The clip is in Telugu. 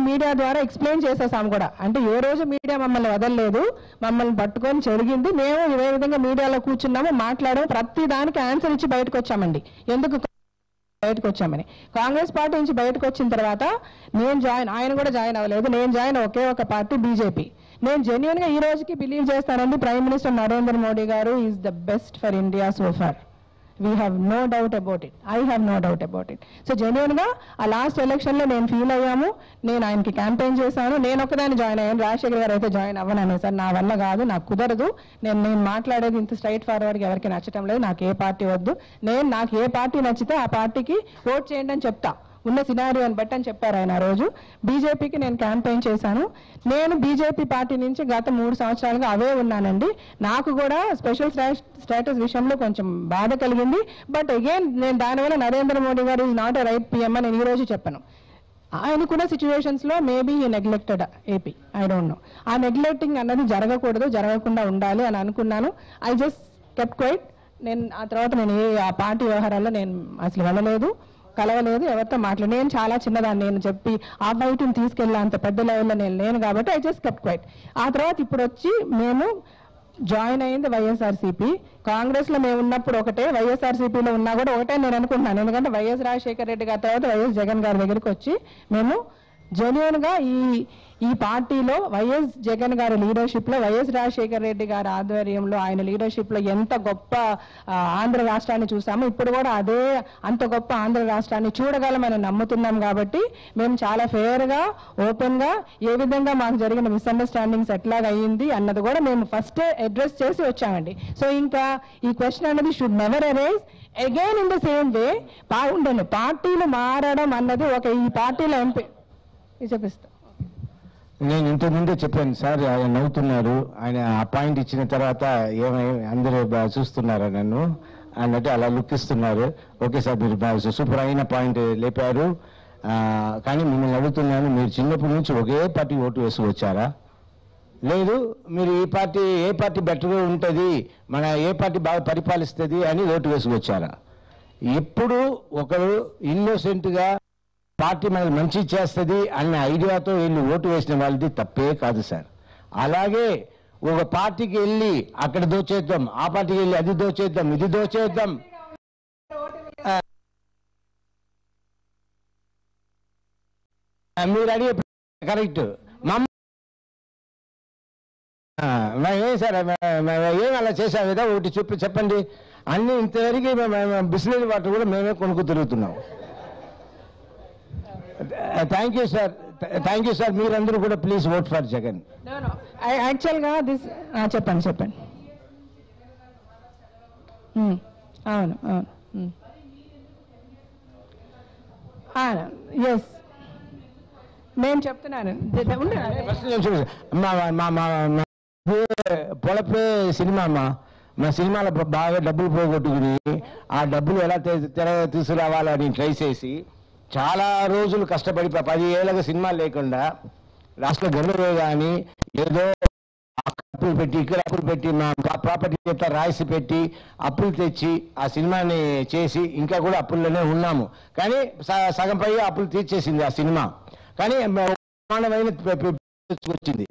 మీడియా ద్వారా ఎక్స్ప్లెయిన్ చేసేసాం కూడా. అంటే ఏ రోజు మీడియా మమ్మల్ని వదలలేదు, మమ్మల్ని పట్టుకొని జరిగింది. మేము ఇదే విధంగా మీడియాలో కూర్చున్నాము, మాట్లాడాము, ప్రతి దానికి ఆన్సర్ ఇచ్చి బయటకు వచ్చామండి. ఎందుకు బయటకు వచ్చామని. కాంగ్రెస్ పార్టీ నుంచి బయటకు వచ్చిన తర్వాత ఆయన కూడా జాయిన్ అవ్వలేదు. నేను జాయిన్ ఒకే ఒక పార్టీ బీజేపీ. నేను జెన్యున్గా ఈ రోజుకి బిలీవ్ చేస్తానండి, prime minister Narendra Modi garu is the best for India so far. We have no doubt about it. I have no doubt about it. So genuinely ఆ లాస్ట్ ఎలక్షన్లో నేను ఫీల్ అయ్యాము. నేను ఆయనకి క్యాంపెయిన్ చేశాను. నేను ఒకదాన్ని జాయిన్ అయ్యాను, రాజశేఖర్ గారు అయితే జాయిన్ అవ్వను సార్, నా వల్ల కాదు, నాకు కుదరదు, నేను మాట్లాడేది ఇంత స్ట్రైట్ ఫార్వర్డ్గా ఎవరికి నచ్చటం లేదు, నాకు ఏ పార్టీ వద్దు, నాకు ఏ పార్టీ నచ్చితే ఆ పార్టీకి ఓట్ చేయండి అని చెప్తా, ఉన్న సినారియోని బట్టి అని చెప్పారు ఆయన. ఆ రోజు బీజేపీకి నేను క్యాంపెయిన్ చేశాను. నేను బీజేపీ పార్టీ నుంచి గత 3 సంవత్సరాలుగా అవే ఉన్నానండి. నాకు కూడా స్పెషల్ స్టేటస్ విషయంలో కొంచెం బాధ కలిగింది. బట్ అగైన్ నేను దానివల్ల Narendra Modi garu is not a right PM అని నేను ఈరోజు చెప్పాను. ఆయనకున్న సిచ్యువేషన్స్లో మేబీ ఈ neglected AP, I don't know. ఆ నెగ్లెక్టింగ్ అన్నది జరగకూడదు, జరగకుండా ఉండాలి అని అనుకున్నాను. I just kept quiet. నేను ఆ తర్వాత ఆ పార్టీ వ్యవహారాల్లో నేను అసలు వెళ్ళలేదు, కలవలేదు, ఎవరితో మాట్లాడి. నేను చాలా చిన్నదాన్ని, నేను చెప్పి ఆ బయటని తీసుకెళ్ళా అంత పెద్ద లెవెల్లో నేను లేను కాబట్టి ఐ జస్ట్ కెప్ట్ క్వైట్. ఆ తర్వాత ఇప్పుడు వచ్చి మేము జాయిన్ అయింది వైఎస్ఆర్సీపీ. కాంగ్రెస్లో మేము ఉన్నప్పుడు ఒకటే, వైఎస్ఆర్సీపీలో ఉన్నా కూడా ఒకటే నేను అనుకుంటున్నాను. ఎందుకంటే వైఎస్ రాజశేఖర రెడ్డి గారి తర్వాత వైఎస్ జగన్ గారి దగ్గరికి వచ్చి మేము జెన్యున్గా ఈ పార్టీలో వైఎస్ జగన్ గారి లీడర్షిప్లో, వైఎస్ రాజశేఖర రెడ్డి గారి ఆధ్వర్యంలో, ఆయన లీడర్షిప్లో ఎంత గొప్ప ఆంధ్ర రాష్ట్రాన్ని చూసాము, ఇప్పుడు కూడా అదే అంత గొప్ప ఆంధ్ర రాష్ట్రాన్ని చూడగలమని నమ్ముతున్నాం. కాబట్టి మేము చాలా ఫెయిర్గా, ఓపెన్గా ఏ విధంగా మాకు జరిగిన మిస్అండర్స్టాండింగ్స్ ఎట్లాగ అయ్యింది అన్నది కూడా మేము ఫస్టే అడ్రస్ చేసి వచ్చామండి. సో ఇంకా ఈ క్వశ్చన్ అనేది should never arise again in the same way. బాగుండండి, పార్టీలు మారడం అన్నది ఈ పార్టీలో ఎంపీ చెప్పిస్తా. నేను ఇంతకుముందే చెప్పాను సార్, ఆయన నవ్వుతున్నారు. ఆయన అపాయింట్ ఇచ్చిన తర్వాత అందరూ చూస్తున్నారా నన్ను అన్నట్టు అలా లుక్ ఇస్తున్నారు. ఓకే సార్, మీరు సూపర్ అయిన పాయింట్ లేపారు. కానీ మిమ్మల్ని అడుగుతున్నాను, మీరు చిన్నప్పటి నుంచి ఒకే పార్టీ ఓటు వేసి వచ్చారా? లేదు, మీరు ఏ పార్టీ బెటర్గా ఉంటుంది, మన ఏ పార్టీ బాగా పరిపాలిస్తుంది అని ఓటు వేసి వచ్చారా? ఎప్పుడు ఒకరు ఇన్నోసెంట్గా పార్టీ మనకు మంచి చేస్తుంది అన్న ఐడియాతో వెళ్ళి ఓటు వేసిన వాళ్ళది తప్పే కాదు సార్. అలాగే ఒక పార్టీకి వెళ్ళి అక్కడ దోచేద్దాం, ఆ పార్టీకి వెళ్ళి అది దోచేద్దాం, ఇది దోచేద్దాం, మీరు అడిగే కరెక్ట్. ఏం సార్ ఏం అలా చేసాం కదా, ఒకటి చెప్పండి. అన్ని ఇంతవరకు బిస్లరీ వాటర్ కూడా మేమే కొనుక్కు తిరుగుతున్నాం. Thank you sir, thank you sir. మీరందరూ కూడా ప్లీజ్ ఓట్ ఫర్ జగన్. యాక్చువల్గా చెప్పండి అవును ఎస్ నేను చెప్తున్నాను. పొలపే సినిమా మా సినిమాలో బాగా డబ్బులు పోగొట్టుకుని ఆ డబ్బులు ఎలా తీసుకురావాలని ట్రై చేసి చాలా రోజులు కష్టపడి 10 ఏళ్ళగా సినిమా లేకుండా రాష్ట్ర గవర్నర్ కానీ ఏదో అప్పులు పెట్టి ఇక్కడ అప్పులు పెట్టి మా ప్రాపర్టీ చేత రాయిసి పెట్టి అప్పులు తెచ్చి ఆ సినిమాని చేసి ఇంకా కూడా అప్పుల్లోనే ఉన్నాము. కానీ సగం పై అప్పులు తీర్చేసింది ఆ సినిమా. కానీ వచ్చింది